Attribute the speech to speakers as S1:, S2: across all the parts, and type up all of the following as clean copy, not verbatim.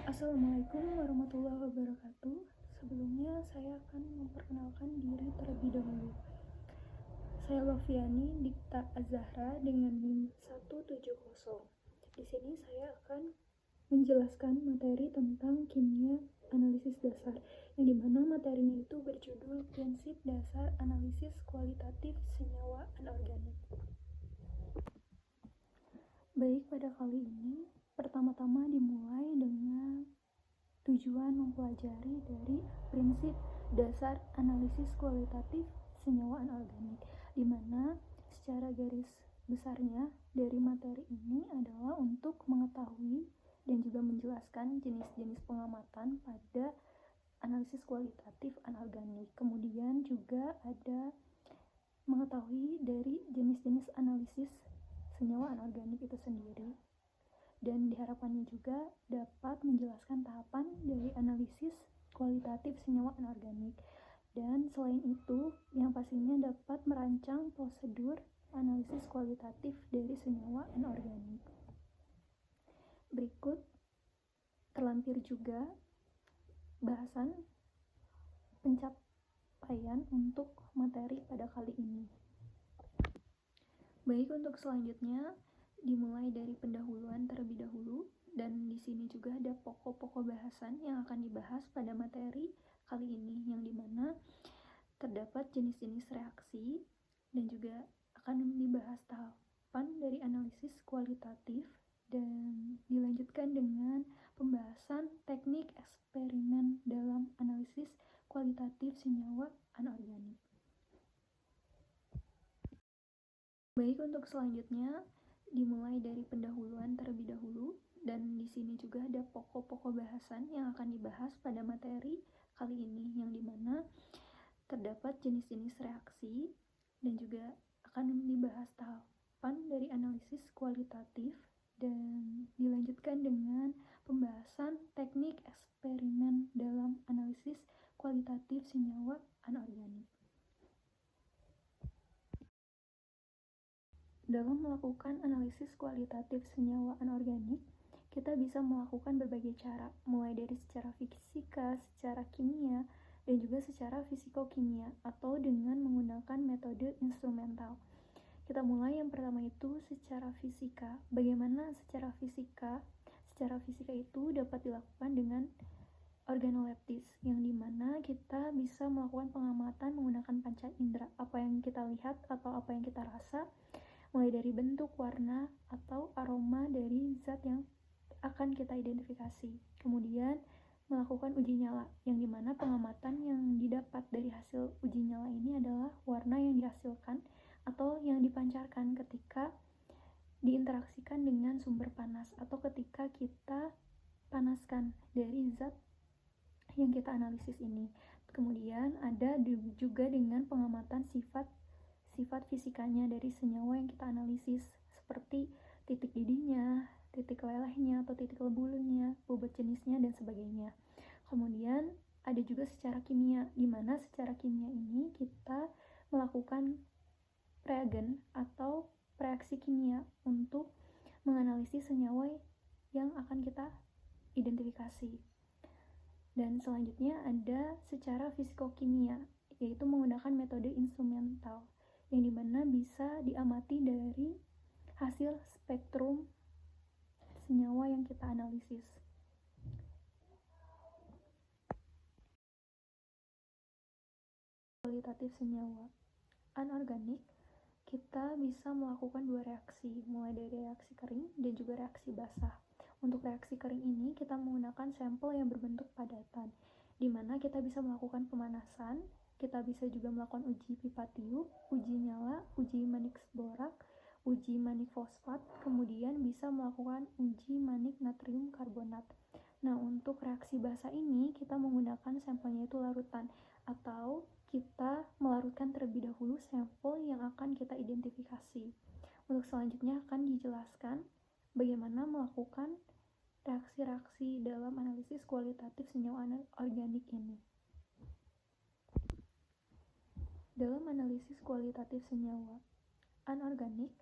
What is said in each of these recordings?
S1: Assalamualaikum warahmatullahi wabarakatuh. Sebelumnya saya akan memperkenalkan diri terlebih dahulu. Saya Wafiani Dikta Azahra dengan NIM 170. Di sini saya akan menjelaskan materi tentang kimia analisis dasar, yang dimana materinya itu berjudul prinsip dasar analisis kualitatif senyawa anorganik. Baik, pada kali ini pertama-tama dimulai dengan tujuan mempelajari dari prinsip dasar analisis kualitatif senyawa anorganik, di mana secara garis besarnya dari materi ini adalah untuk mengetahui dan juga menjelaskan jenis-jenis pengamatan pada analisis kualitatif anorganik. Kemudian juga ada mengetahui dari jenis-jenis analisis senyawa anorganik itu sendiri, dan diharapkannya juga dapat menjelaskan tahapan dari analisis kualitatif senyawa anorganik. Dan selain itu, yang pastinya dapat merancang prosedur analisis kualitatif dari senyawa anorganik. Berikut terlampir juga bahasan pencapaian untuk materi pada kali ini. Baik, untuk selanjutnya dimulai dari pendahuluan terlebih dahulu, dan di sini juga ada pokok-pokok bahasan yang akan dibahas pada materi kali ini, yang dimana terdapat jenis-jenis reaksi dan juga akan dibahas tahapan dari analisis kualitatif, dan dilanjutkan dengan pembahasan teknik eksperimen dalam analisis kualitatif senyawa anorganik. Baik, untuk selanjutnya dimulai dari pendahuluan terlebih dahulu, dan di sini juga ada pokok-pokok bahasan yang akan dibahas pada materi kali ini, yang dimana terdapat jenis-jenis reaksi dan juga akan dibahas tahapan dari analisis kualitatif, dan dilanjutkan dengan pembahasan teknik eksperimen dalam analisis kualitatif senyawa anorganik. Dalam melakukan analisis kualitatif senyawa anorganik, kita bisa melakukan berbagai cara, mulai dari secara fisika, secara kimia, dan juga secara fisikokimia, atau dengan menggunakan metode instrumental. Kita mulai yang pertama itu secara fisika. Bagaimana secara fisika? Secara fisika itu dapat dilakukan dengan organoleptis, yang dimana kita bisa melakukan pengamatan menggunakan panca indera, apa yang kita lihat atau apa yang kita rasa, mulai dari bentuk, warna, atau aroma dari zat yang akan kita identifikasi. Kemudian melakukan uji nyala, yang dimana pengamatan yang didapat dari hasil uji nyala ini adalah warna yang dihasilkan atau yang dipancarkan ketika diinteraksikan dengan sumber panas atau ketika kita panaskan dari zat yang kita analisis ini. Kemudian ada juga dengan pengamatan sifat fisikanya dari senyawa yang kita analisis, seperti titik didihnya, titik lelehnya atau titik lebulunnya, bobot jenisnya, dan sebagainya. Kemudian ada juga secara kimia, di mana secara kimia ini kita melakukan reagen atau reaksi kimia untuk menganalisis senyawa yang akan kita identifikasi. Dan selanjutnya ada secara fisikokimia, yaitu menggunakan metode instrumental, yang dimana bisa diamati dari hasil spektrum senyawa yang kita analisis. Kualitatif senyawa anorganik, kita bisa melakukan dua reaksi, mulai dari reaksi kering dan juga reaksi basah. Untuk reaksi kering ini kita menggunakan sampel yang berbentuk padatan, di mana kita bisa melakukan pemanasan, kita bisa juga melakukan uji pipa tiup, uji nyala, uji manik borak, uji manik fosfat, kemudian bisa melakukan uji manik natrium karbonat. Nah, untuk reaksi basah ini kita menggunakan sampelnya itu larutan, atau kita melarutkan terlebih dahulu sampel yang akan kita identifikasi. Untuk selanjutnya akan dijelaskan bagaimana melakukan reaksi-reaksi dalam analisis kualitatif senyawa organik ini. Dalam analisis kualitatif senyawa anorganik,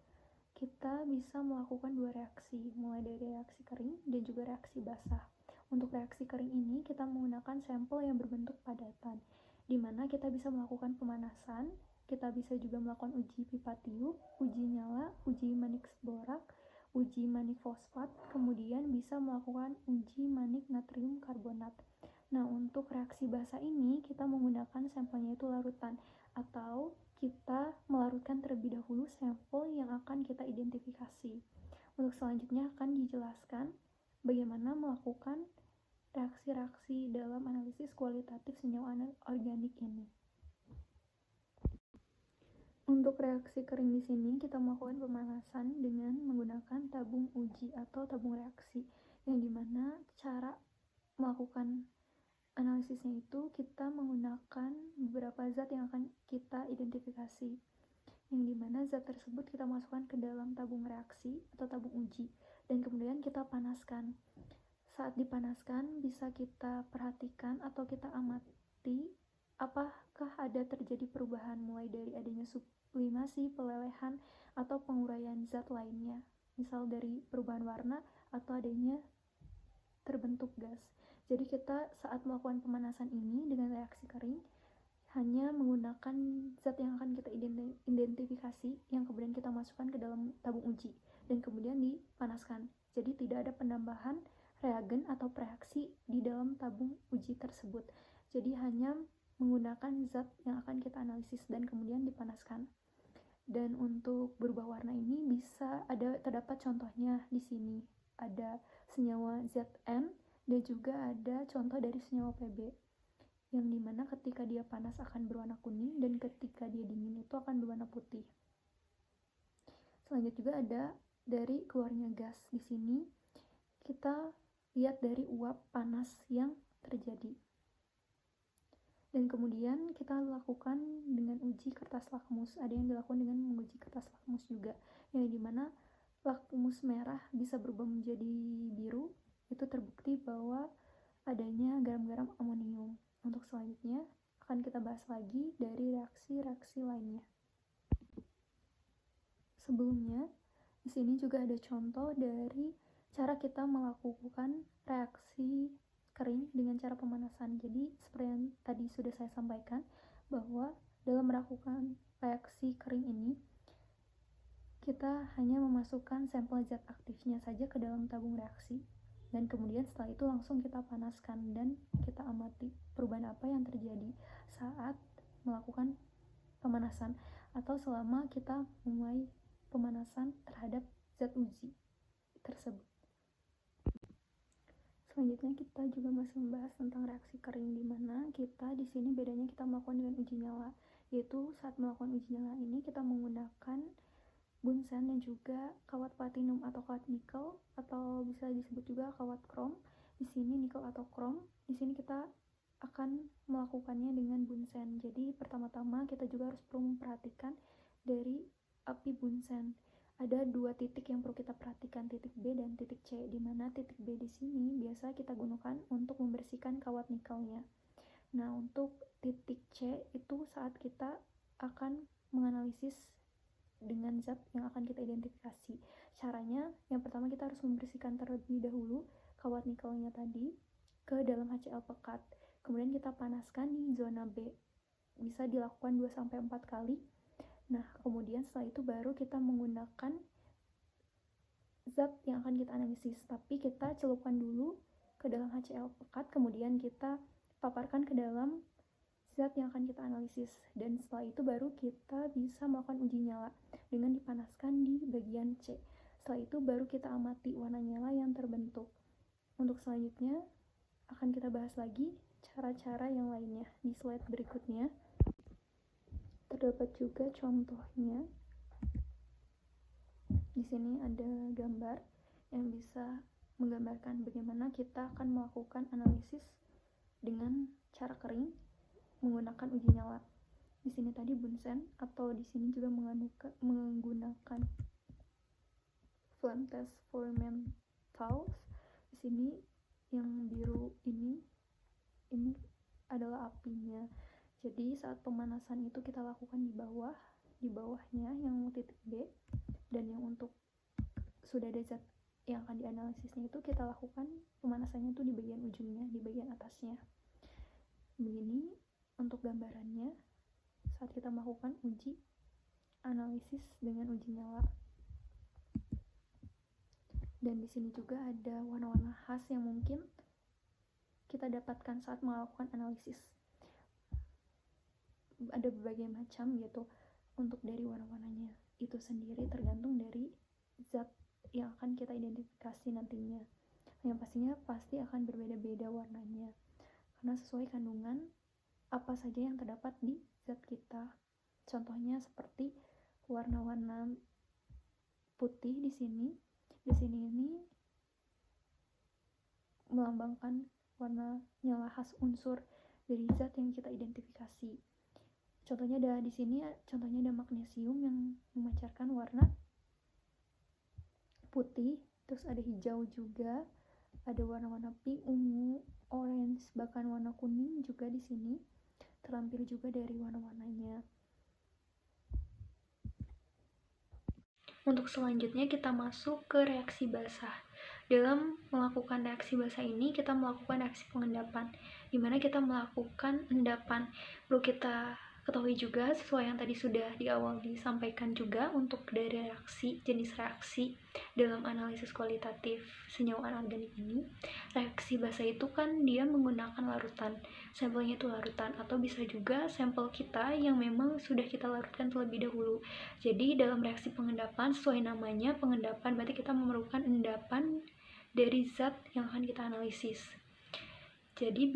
S1: kita bisa melakukan dua reaksi, mulai dari reaksi kering dan juga reaksi basah. Untuk reaksi kering ini kita menggunakan sampel yang berbentuk padatan, di mana kita bisa melakukan pemanasan, kita bisa juga melakukan uji pipa tiup, uji nyala, uji manik borak, uji manik fosfat, kemudian bisa melakukan uji manik natrium karbonat. Nah, untuk reaksi basa ini kita menggunakan sampelnya itu larutan, atau kita melarutkan terlebih dahulu sampel yang akan kita identifikasi. Untuk selanjutnya akan dijelaskan bagaimana melakukan reaksi-reaksi dalam analisis kualitatif senyawa organik ini. Untuk reaksi kering di sini kita melakukan pemanasan dengan menggunakan tabung uji atau tabung reaksi, yang dimana cara melakukan analisisnya itu kita menggunakan beberapa zat yang akan kita identifikasi, yang dimana zat tersebut kita masukkan ke dalam tabung reaksi atau tabung uji dan kemudian kita panaskan. Saat dipanaskan bisa kita perhatikan atau kita amati apakah ada terjadi perubahan mulai dari adanya sublimasi, pelelehan, atau penguraian zat lainnya, misal dari perubahan warna atau adanya terbentuk gas. Jadi kita saat melakukan pemanasan ini dengan reaksi kering hanya menggunakan zat yang akan kita identifikasi yang kemudian kita masukkan ke dalam tabung uji dan kemudian dipanaskan. Jadi tidak ada penambahan reagen atau reaksi di dalam tabung uji tersebut. Jadi hanya menggunakan zat yang akan kita analisis dan kemudian dipanaskan. Dan untuk berubah warna ini bisa terdapat contohnya di sini. Ada senyawa Zn dan juga ada contoh dari senyawa Pb, yang dimana ketika dia panas akan berwarna kuning dan ketika dia dingin itu akan berwarna putih. Selanjutnya juga ada dari keluarnya gas. Di sini kita lihat dari uap panas yang terjadi. Dan kemudian kita lakukan dengan uji kertas lakmus. Ada yang dilakukan dengan menguji kertas lakmus juga, yang dimana lakmus merah bisa berubah menjadi biru. Itu terbukti bahwa adanya garam-garam amonium. Untuk selanjutnya akan kita bahas lagi dari reaksi-reaksi lainnya. Sebelumnya, di sini juga ada contoh dari cara kita melakukan reaksi kering dengan cara pemanasan. Jadi seperti yang tadi sudah saya sampaikan, bahwa dalam melakukan reaksi kering ini kita hanya memasukkan sampel zat aktifnya saja ke dalam tabung reaksi dan kemudian setelah itu langsung kita panaskan dan kita amati perubahan apa yang terjadi saat melakukan pemanasan atau selama kita mulai pemanasan terhadap zat uji tersebut. Selanjutnya kita juga masih membahas tentang reaksi kering, di mana kita di sini bedanya kita melakukan dengan uji nyala, yaitu saat melakukan uji nyala ini kita menggunakan bunsen dan juga kawat platinum atau kawat nikel atau bisa disebut juga kawat krom. Di sini nikel atau krom. Di sini kita akan melakukannya dengan bunsen. Jadi pertama-tama kita juga harus perlu memperhatikan dari api bunsen. Ada dua titik yang perlu kita perhatikan, titik B dan titik C, di mana titik B di sini biasa kita gunakan untuk membersihkan kawat nikelnya. Nah, untuk titik C itu saat kita akan menganalisis dengan zat yang akan kita identifikasi. Caranya, yang pertama kita harus membersihkan terlebih dahulu kawat nikelnya tadi ke dalam HCl pekat. Kemudian kita panaskan di zona B. Bisa dilakukan 2-4 kali. Nah, kemudian setelah itu baru kita menggunakan zat yang akan kita analisis. Tapi kita celupkan dulu ke dalam HCl pekat, kemudian kita paparkan ke dalam zat yang akan kita analisis, dan setelah itu baru kita bisa melakukan uji nyala dengan dipanaskan di bagian C. Setelah itu baru kita amati warna nyala yang terbentuk. Untuk selanjutnya akan kita bahas lagi cara-cara yang lainnya di slide berikutnya. Terdapat juga contohnya. Di sini ada gambar yang bisa menggambarkan bagaimana kita akan melakukan analisis dengan cara kering menggunakan uji nyala. Di sini tadi bunsen, atau di sini juga menggunakan flame test for mentals. Di sini yang biru ini adalah apinya. Jadi saat pemanasan itu kita lakukan di bawahnya yang titik B, dan yang untuk sudah ada zat yang akan dianalisisnya itu kita lakukan pemanasannya itu di bagian ujungnya, di bagian atasnya. Begini untuk gambarannya saat kita melakukan uji analisis dengan uji nyala. Dan di sini juga ada warna-warna khas yang mungkin kita dapatkan saat melakukan analisis. Ada berbagai macam gitu untuk dari warna-warnanya. Itu sendiri tergantung dari zat yang akan kita identifikasi nantinya. Yang pastinya pasti akan berbeda-beda warnanya karena sesuai kandungan apa saja yang terdapat di zat kita. Contohnya seperti warna-warna putih di sini ini melambangkan warna nyala khas unsur dari zat yang kita identifikasi. Contohnya ada di sini, contohnya ada magnesium yang memancarkan warna putih, terus ada hijau juga, ada warna-warna pink, ungu, orange, bahkan warna kuning juga di sini terlampir juga dari warna-warnanya. Untuk selanjutnya kita masuk ke reaksi basah. Dalam melakukan reaksi basah ini kita melakukan reaksi pengendapan, di mana kita melakukan endapan. Perlu kita ketahui juga sesuai yang tadi sudah di awal disampaikan juga untuk dari reaksi, jenis reaksi dalam analisis kualitatif senyawa anorganik ini, reaksi basah itu kan dia menggunakan larutan, sampelnya itu larutan, atau bisa juga sampel kita yang memang sudah kita larutkan terlebih dahulu. Jadi dalam reaksi pengendapan, sesuai namanya pengendapan, berarti kita memerlukan endapan dari zat yang akan kita analisis. Jadi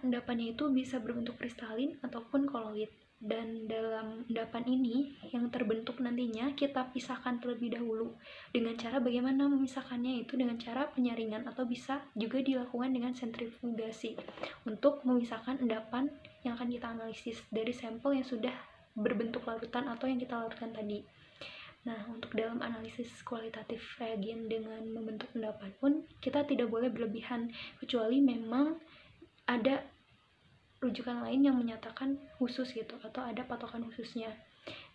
S1: endapannya itu bisa berbentuk kristalin ataupun koloid. Dan dalam endapan ini yang terbentuk nantinya kita pisahkan terlebih dahulu. Dengan cara bagaimana memisahkannya itu dengan cara penyaringan, atau bisa juga dilakukan dengan sentrifugasi untuk memisahkan endapan yang akan kita analisis dari sampel yang sudah berbentuk larutan atau yang kita larutkan tadi. Nah, untuk dalam analisis kualitatif reagen dengan membentuk endapan pun kita tidak boleh berlebihan, kecuali memang ada rujukan lain yang menyatakan khusus gitu, atau ada patokan khususnya.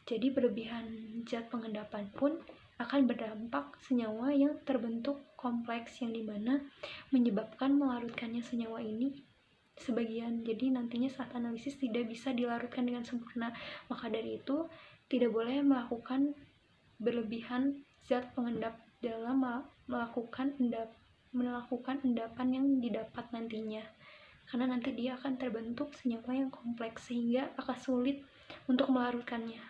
S1: Jadi berlebihan zat pengendapan pun akan berdampak senyawa yang terbentuk kompleks, yang dimana menyebabkan melarutkannya senyawa ini sebagian. Jadi nantinya saat analisis tidak bisa dilarutkan dengan sempurna. Maka dari itu tidak boleh melakukan berlebihan zat pengendap dalam melakukan endapan yang didapat nantinya, karena nanti dia akan terbentuk senyawa yang kompleks sehingga akan sulit untuk melarutkannya.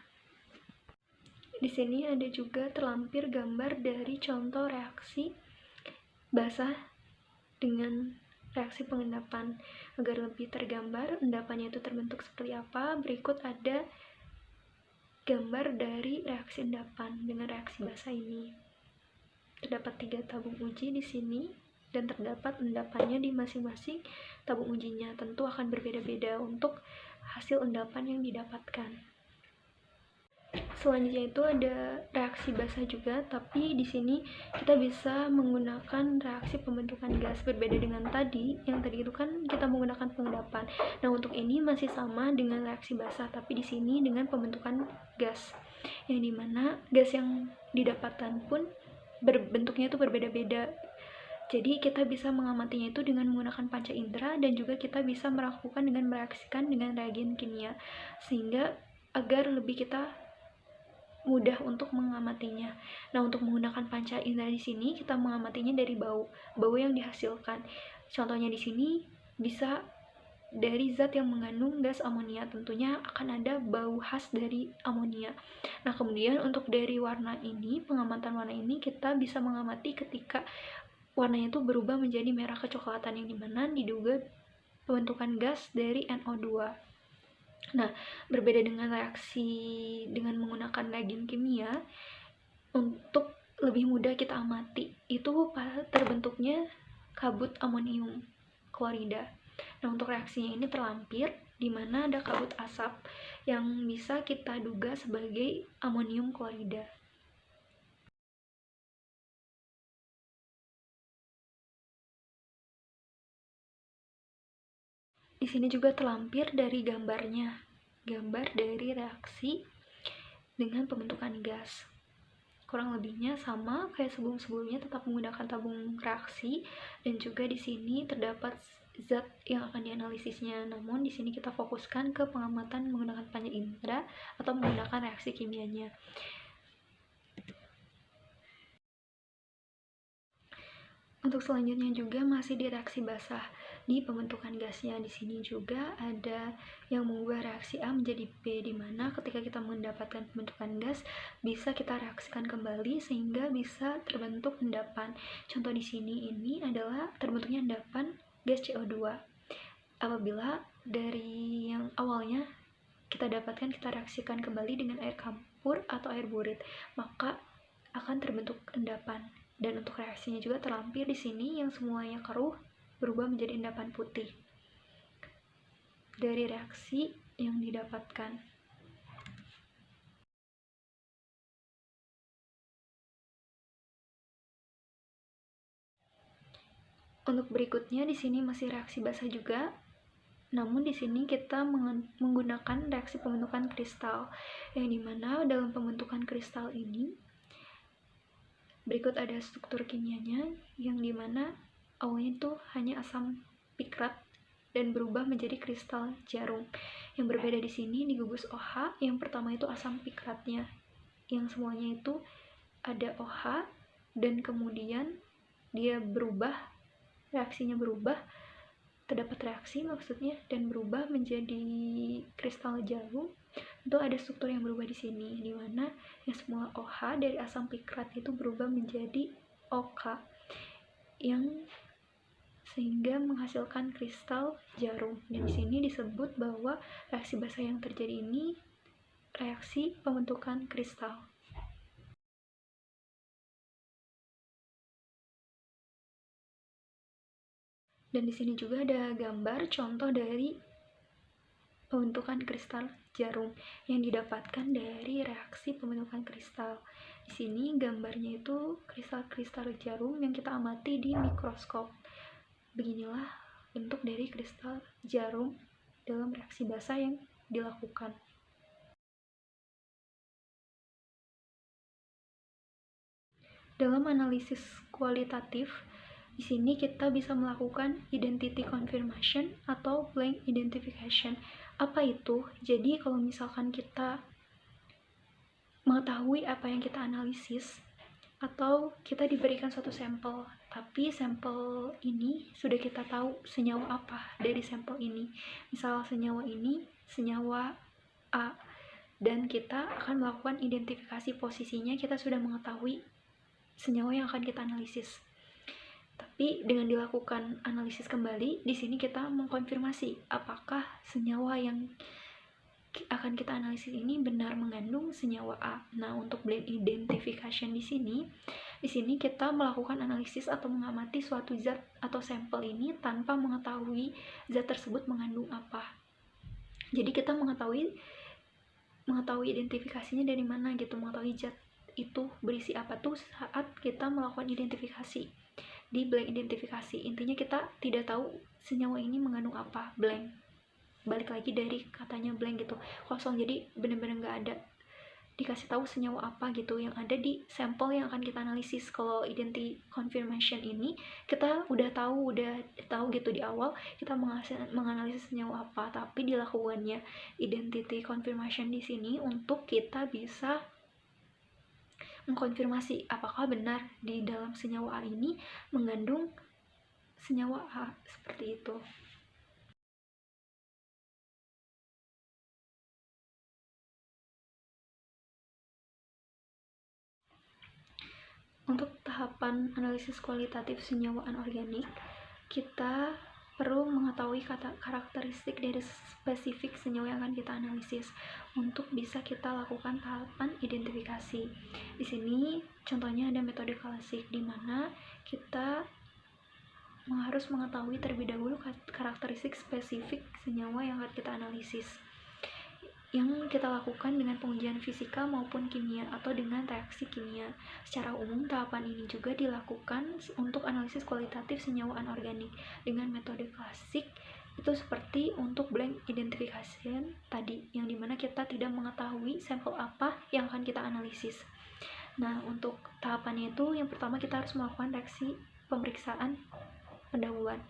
S1: Di sini ada juga terlampir gambar dari contoh reaksi basah dengan reaksi pengendapan. Agar lebih tergambar endapannya itu terbentuk seperti apa, berikut ada gambar dari reaksi endapan dengan reaksi basah ini. Terdapat 3 tabung uji di sini dan terdapat endapannya di masing-masing tabung ujinya. Tentu akan berbeda-beda untuk hasil endapan yang didapatkan. Selanjutnya itu ada reaksi basah juga, tapi di sini kita bisa menggunakan reaksi pembentukan gas. Berbeda dengan tadi, yang tadi itu kan kita menggunakan pengendapan. Nah, untuk ini masih sama dengan reaksi basah, tapi di sini dengan pembentukan gas. Yang dimana gas yang didapatkan pun bentuknya itu berbeda-beda. Jadi kita bisa mengamatinya itu dengan menggunakan panca indera, dan juga kita bisa melakukan dengan mereaksikan dengan reagen kimia, sehingga agar lebih kita mudah untuk mengamatinya. Nah, untuk menggunakan panca indera di sini kita mengamatinya dari bau yang dihasilkan. Contohnya di sini bisa dari zat yang mengandung gas amonia, tentunya akan ada bau khas dari amonia. Nah, kemudian untuk dari warna ini, pengamatan warna ini kita bisa mengamati ketika warnanya itu berubah menjadi merah kecoklatan, yang dimana diduga pembentukan gas dari NO2. Nah, berbeda dengan reaksi dengan menggunakan reagen kimia, untuk lebih mudah kita amati itu terbentuknya kabut amonium klorida. Nah, untuk reaksinya ini terlampir di mana ada kabut asap yang bisa kita duga sebagai amonium klorida. Di sini juga terlampir dari gambarnya, gambar dari reaksi dengan pembentukan gas. kurang lebihnya sama kayak sebelum-sebelumnya, tetap menggunakan tabung reaksi, dan juga di sini terdapat zat yang akan dianalisisnya. Namun di sini kita fokuskan ke pengamatan menggunakan panca indera atau menggunakan reaksi kimianya. Untuk selanjutnya juga masih di reaksi basah di pembentukan gasnya. Di sini juga ada yang mengubah reaksi A menjadi B, di mana ketika kita mendapatkan pembentukan gas bisa kita reaksikan kembali sehingga bisa terbentuk endapan. Contoh di sini ini adalah terbentuknya endapan gas CO2. Apabila dari yang awalnya kita reaksikan kembali dengan air campur atau air burit, maka akan terbentuk endapan. Dan untuk reaksinya juga terlampir di sini, yang semuanya keruh berubah menjadi endapan putih dari reaksi yang didapatkan. Untuk berikutnya di sini masih reaksi basah juga. Namun di sini kita menggunakan reaksi pembentukan kristal, yang dimana dalam pembentukan kristal ini berikut ada struktur kimianya, yang dimana awalnya itu hanya asam pikrat dan berubah menjadi kristal jarum. Yang berbeda di sini di gugus OH, yang pertama itu asam pikratnya, yang semuanya itu ada OH, dan kemudian dia berubah, reaksinya berubah, terdapat reaksi maksudnya, dan berubah menjadi kristal jarum. Itu ada struktur yang berubah di sini, di mana yang semula OH dari asam pikrat itu berubah menjadi OK, yang sehingga menghasilkan kristal jarum. Dan di sini disebut bahwa reaksi basah yang terjadi ini reaksi pembentukan kristal. Dan di sini juga ada gambar contoh dari pembentukan kristal jarum yang didapatkan dari reaksi pembentukan kristal. Di sini gambarnya itu kristal-kristal jarum yang kita amati di mikroskop. Beginilah bentuk dari kristal jarum dalam reaksi basah yang dilakukan. Dalam analisis kualitatif, di sini kita bisa melakukan identity confirmation atau blank identification. Apa itu? Jadi kalau misalkan kita mengetahui apa yang kita analisis, atau kita diberikan suatu sampel, tapi sampel ini sudah kita tahu senyawa apa dari sampel ini. Misal senyawa ini senyawa A, dan kita akan melakukan identifikasi posisinya, kita sudah mengetahui senyawa yang akan kita analisis. Tapi dengan dilakukan analisis kembali, di sini kita mengkonfirmasi apakah senyawa yang akan kita analisis ini benar mengandung senyawa A. Nah, untuk blend identification di sini kita melakukan analisis atau mengamati suatu zat atau sampel ini tanpa mengetahui zat tersebut mengandung apa. Jadi kita mengetahui identifikasinya dari mana gitu, mengetahui zat itu berisi apa tuh saat kita melakukan identifikasi. Di blank identifikasi, intinya kita tidak tahu senyawa ini mengandung apa, blank. Balik lagi dari katanya blank gitu, kosong, jadi benar-benar nggak ada dikasih tahu senyawa apa gitu yang ada di sampel yang akan kita analisis. Kalau identity confirmation ini kita udah tahu gitu di awal kita menganalisis senyawa apa, tapi dilakukannya identity confirmation di sini untuk kita bisa mengkonfirmasi apakah benar di dalam senyawa A ini mengandung senyawa A, seperti itu. Untuk tahapan analisis kualitatif senyawa anorganik, kita perlu mengetahui karakteristik dari spesifik senyawa yang akan kita analisis untuk bisa kita lakukan tahapan identifikasi. Di sini contohnya ada metode klasik, di mana kita harus mengetahui terlebih dahulu karakteristik spesifik senyawa yang akan kita analisis, yang kita lakukan dengan pengujian fisika maupun kimia atau dengan reaksi kimia. Secara umum, tahapan ini juga dilakukan untuk analisis kualitatif senyawa anorganik dengan metode klasik, itu seperti untuk blank identification tadi, yang dimana kita tidak mengetahui sampel apa yang akan kita analisis. Nah, untuk tahapannya itu yang pertama kita harus melakukan reaksi pemeriksaan pendahuluan.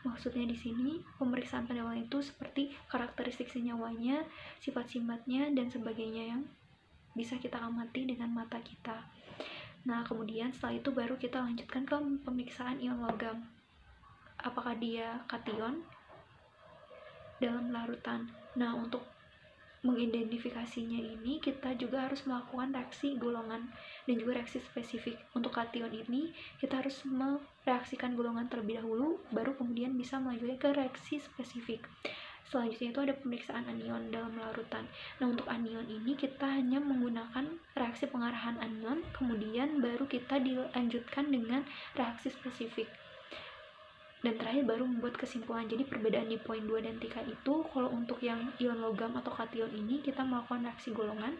S1: Maksudnya di sini pemeriksaan pendahuluan itu seperti karakteristik senyawanya, sifat-sifatnya dan sebagainya yang bisa kita amati dengan mata kita. Nah, kemudian setelah itu baru kita lanjutkan ke pemeriksaan ion logam. Apakah dia kation dalam larutan. Nah, untuk mengidentifikasinya ini kita juga harus melakukan reaksi golongan dan juga reaksi spesifik. Untuk kation ini kita harus mereaksikan golongan terlebih dahulu, baru kemudian bisa melanjutkan ke reaksi spesifik. Selanjutnya itu ada pemeriksaan anion dalam larutan. Nah, untuk anion ini kita hanya menggunakan reaksi pengarahan anion, kemudian baru kita dilanjutkan dengan reaksi spesifik. Dan terakhir baru membuat kesimpulan. Jadi perbedaan di poin 2 dan 3 itu, kalau untuk yang ion logam atau kation ini kita melakukan reaksi golongan,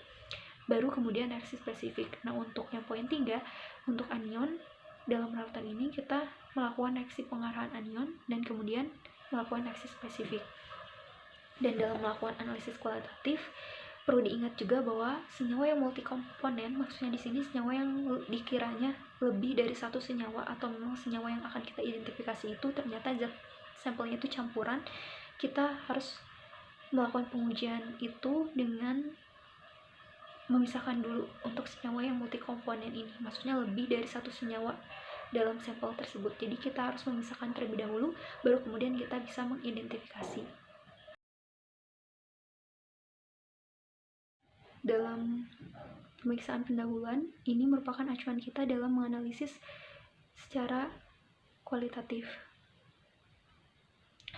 S1: baru kemudian reaksi spesifik. Nah, untuk yang poin 3, untuk anion dalam larutan ini kita melakukan reaksi pengarahan anion dan kemudian melakukan reaksi spesifik. Dan dalam melakukan analisis kualitatif perlu diingat juga bahwa senyawa yang multikomponen, maksudnya di sini senyawa yang dikiranya lebih dari satu senyawa atau memang senyawa yang akan kita identifikasi itu ternyata zat sampelnya itu campuran. Kita harus melakukan pengujian itu dengan memisahkan dulu untuk senyawa yang multikomponen ini, maksudnya lebih dari satu senyawa dalam sampel tersebut. Jadi kita harus memisahkan terlebih dahulu, baru kemudian kita bisa mengidentifikasi. Dalam pemeriksaan pendahuluan, ini merupakan acuan kita dalam menganalisis secara kualitatif,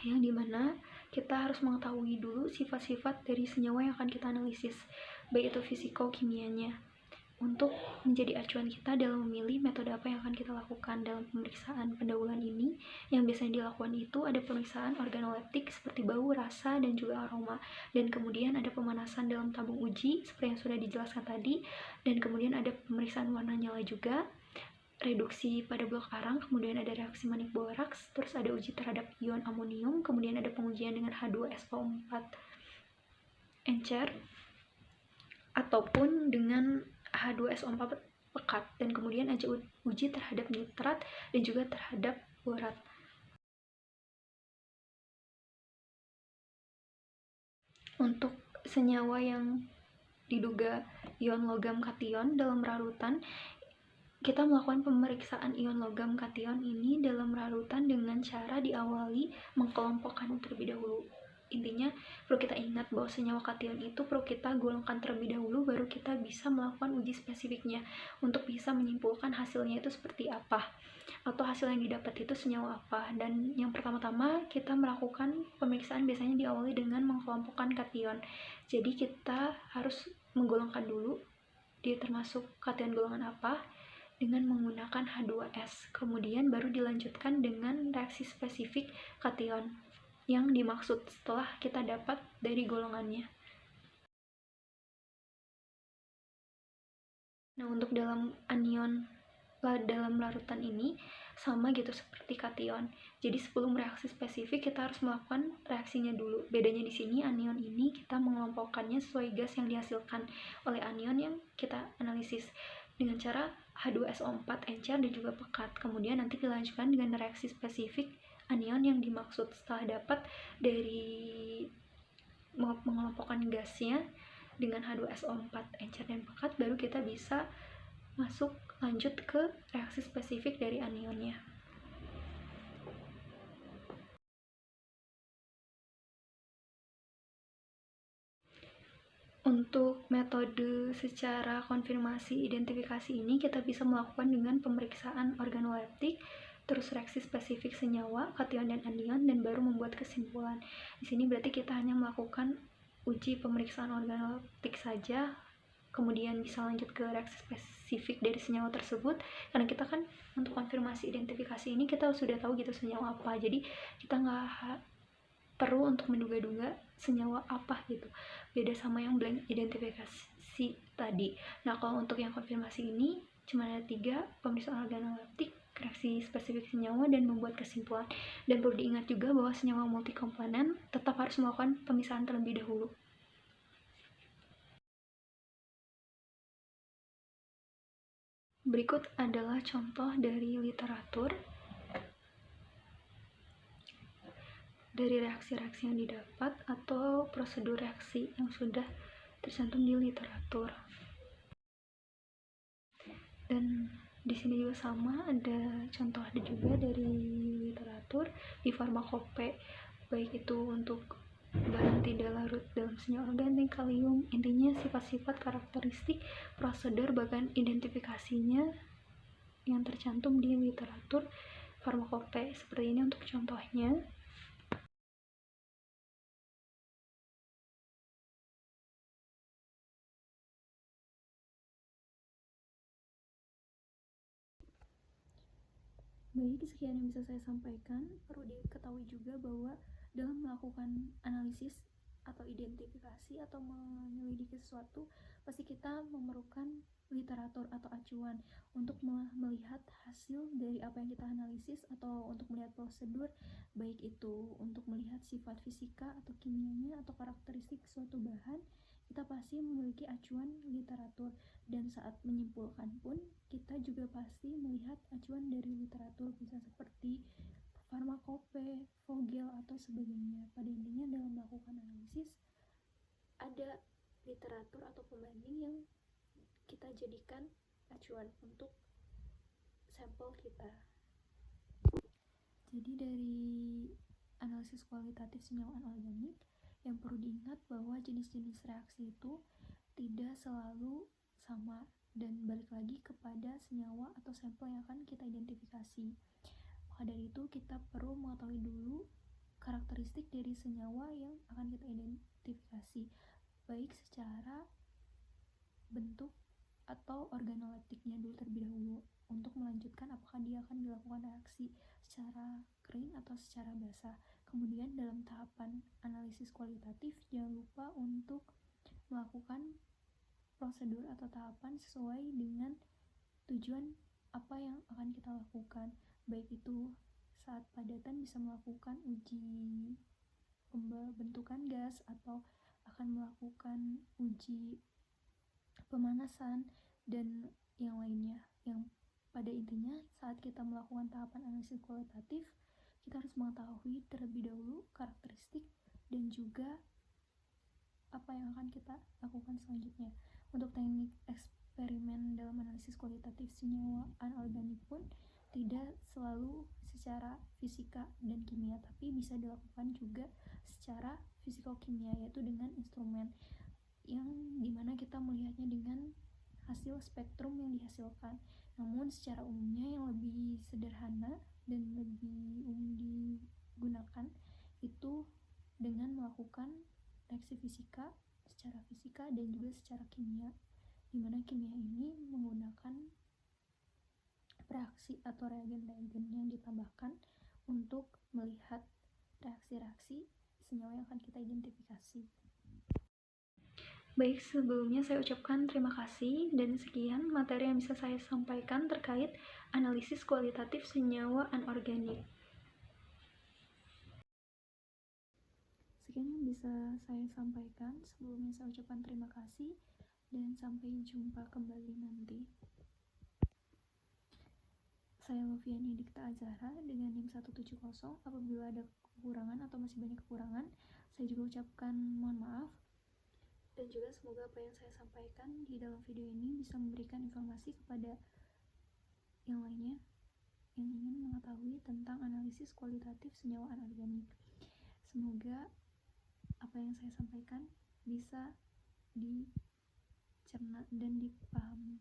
S1: yang dimana kita harus mengetahui dulu sifat-sifat dari senyawa yang akan kita analisis, baik itu fisiko-kimianya, untuk menjadi acuan kita dalam memilih metode apa yang akan kita lakukan dalam pemeriksaan pendahuluan ini. Yang biasanya dilakukan itu ada pemeriksaan organoleptik seperti bau, rasa, dan juga aroma, dan kemudian ada pemanasan dalam tabung uji seperti yang sudah dijelaskan tadi, dan kemudian ada pemeriksaan warna nyala juga, reduksi pada blok arang, kemudian ada reaksi manik boraks, terus ada uji terhadap ion amonium, kemudian ada pengujian dengan H2SO4 encer ataupun dengan H2SO4 pekat, dan kemudian ada uji terhadap nitrat dan juga terhadap borat. Untuk senyawa yang diduga ion logam kation dalam larutan, kita melakukan pemeriksaan ion logam kation ini dalam larutan dengan cara diawali mengkelompokkan terlebih dahulu. Intinya perlu kita ingat bahwa senyawa kation itu perlu kita golongkan terlebih dahulu, baru kita bisa melakukan uji spesifiknya untuk bisa menyimpulkan hasilnya itu seperti apa, atau hasil yang didapat itu senyawa apa. Dan yang pertama-tama kita melakukan pemeriksaan biasanya diawali dengan mengkelompokkan kation. Jadi kita harus menggolongkan dulu dia termasuk kation golongan apa dengan menggunakan H2S, kemudian baru dilanjutkan dengan reaksi spesifik kation yang dimaksud setelah kita dapat dari golongannya. Nah, untuk dalam anion dalam larutan ini sama gitu seperti kation. Jadi sebelum reaksi spesifik kita harus melakukan reaksinya dulu. Bedanya di sini anion ini kita mengelompokkannya sesuai gas yang dihasilkan oleh anion yang kita analisis dengan cara H2SO4 encer dan juga pekat. Kemudian nanti dilanjutkan dengan reaksi spesifik anion yang dimaksud. Setelah dapat dari mengelompokkan gasnya dengan H2SO4 encer dan pekat, baru kita bisa masuk lanjut ke reaksi spesifik dari anionnya. Untuk metode secara konfirmasi identifikasi ini kita bisa melakukan dengan pemeriksaan organoleptik, terus reaksi spesifik senyawa, kation dan anion, dan baru membuat kesimpulan. Di sini berarti kita hanya melakukan uji pemeriksaan organoleptik saja, kemudian bisa lanjut ke reaksi spesifik dari senyawa tersebut, karena kita kan untuk konfirmasi identifikasi ini kita sudah tahu gitu senyawa apa, jadi kita nggak perlu untuk menduga-duga senyawa apa gitu, beda sama yang blank identifikasi tadi. Nah, kalau untuk yang konfirmasi ini cuma ada 3, pemeriksaan organoleptik, reaksi spesifik senyawa, dan membuat kesimpulan. Dan perlu diingat juga bahwa senyawa multikomponen tetap harus melakukan pemisahan terlebih dahulu. Berikut adalah contoh dari literatur, dari reaksi-reaksi yang didapat atau prosedur reaksi yang sudah tercantum di literatur. Dan di sini juga sama, ada contoh juga dari literatur di farmakope, baik itu untuk bahan tidak larut dalam senyawa organik, kalium, intinya sifat-sifat karakteristik, prosedur, bahkan identifikasinya yang tercantum di literatur farmakope. Seperti ini untuk contohnya. Baik, sekian yang bisa saya sampaikan. Perlu diketahui juga bahwa dalam melakukan analisis atau identifikasi atau menyelidiki sesuatu, pasti kita memerlukan literatur atau acuan untuk melihat hasil dari apa yang kita analisis, atau untuk melihat prosedur, baik itu untuk melihat sifat fisika atau kimianya atau karakteristik suatu bahan. Kita pasti memiliki acuan literatur, dan saat menyimpulkan pun kita juga pasti melihat acuan dari literatur, bisa seperti farmakope, Vogel, atau sebagainya. Pada intinya dalam melakukan analisis ada literatur atau pembanding yang kita jadikan acuan untuk sampel kita. Jadi dari analisis kualitatif senyawa anorganik, yang perlu diingat bahwa jenis-jenis reaksi itu tidak selalu sama, dan balik lagi kepada senyawa atau sampel yang akan kita identifikasi. Maka dari itu kita perlu mengetahui dulu karakteristik dari senyawa yang akan kita identifikasi, baik secara bentuk atau organoleptiknya dulu terlebih dahulu, untuk melanjutkan apakah dia akan dilakukan reaksi secara kering atau secara basah. Kemudian dalam tahapan analisis kualitatif, jangan lupa untuk melakukan prosedur atau tahapan sesuai dengan tujuan apa yang akan kita lakukan, baik itu saat padatan bisa melakukan uji pembentukan gas, atau akan melakukan uji pemanasan, dan yang lainnya. Yang pada intinya saat kita melakukan tahapan analisis kualitatif, kita harus mengetahui terlebih dahulu karakteristik dan juga apa yang akan kita lakukan selanjutnya. Untuk teknik eksperimen dalam analisis kualitatif senyawa anorganik pun tidak selalu secara fisika dan kimia, tapi bisa dilakukan juga secara fisiko-kimia, yaitu dengan instrumen yang dimana kita melihatnya dengan hasil spektrum yang dihasilkan. Namun secara umumnya yang lebih sederhana dan lebih umum digunakan itu dengan melakukan reaksi fisika, secara fisika dan juga secara kimia, dimana kimia ini menggunakan reaksi atau reagen-reagen yang ditambahkan untuk melihat reaksi-reaksi senyawa yang akan kita identifikasi. Baik, sebelumnya saya ucapkan terima kasih, dan sekian materi yang bisa saya sampaikan terkait analisis kualitatif senyawa anorganik. Sekian yang bisa saya sampaikan. Sebelumnya saya ucapkan terima kasih dan sampai jumpa kembali nanti. Saya Loviani Dikta Azhara dengan NIM 170. Apabila ada kekurangan atau masih banyak kekurangan, saya juga ucapkan mohon maaf. Dan juga semoga apa yang saya sampaikan di dalam video ini bisa memberikan informasi kepada yang lainnya yang ingin mengetahui tentang analisis kualitatif senyawa anorganik. Semoga apa yang saya sampaikan bisa dicerna dan dipahami.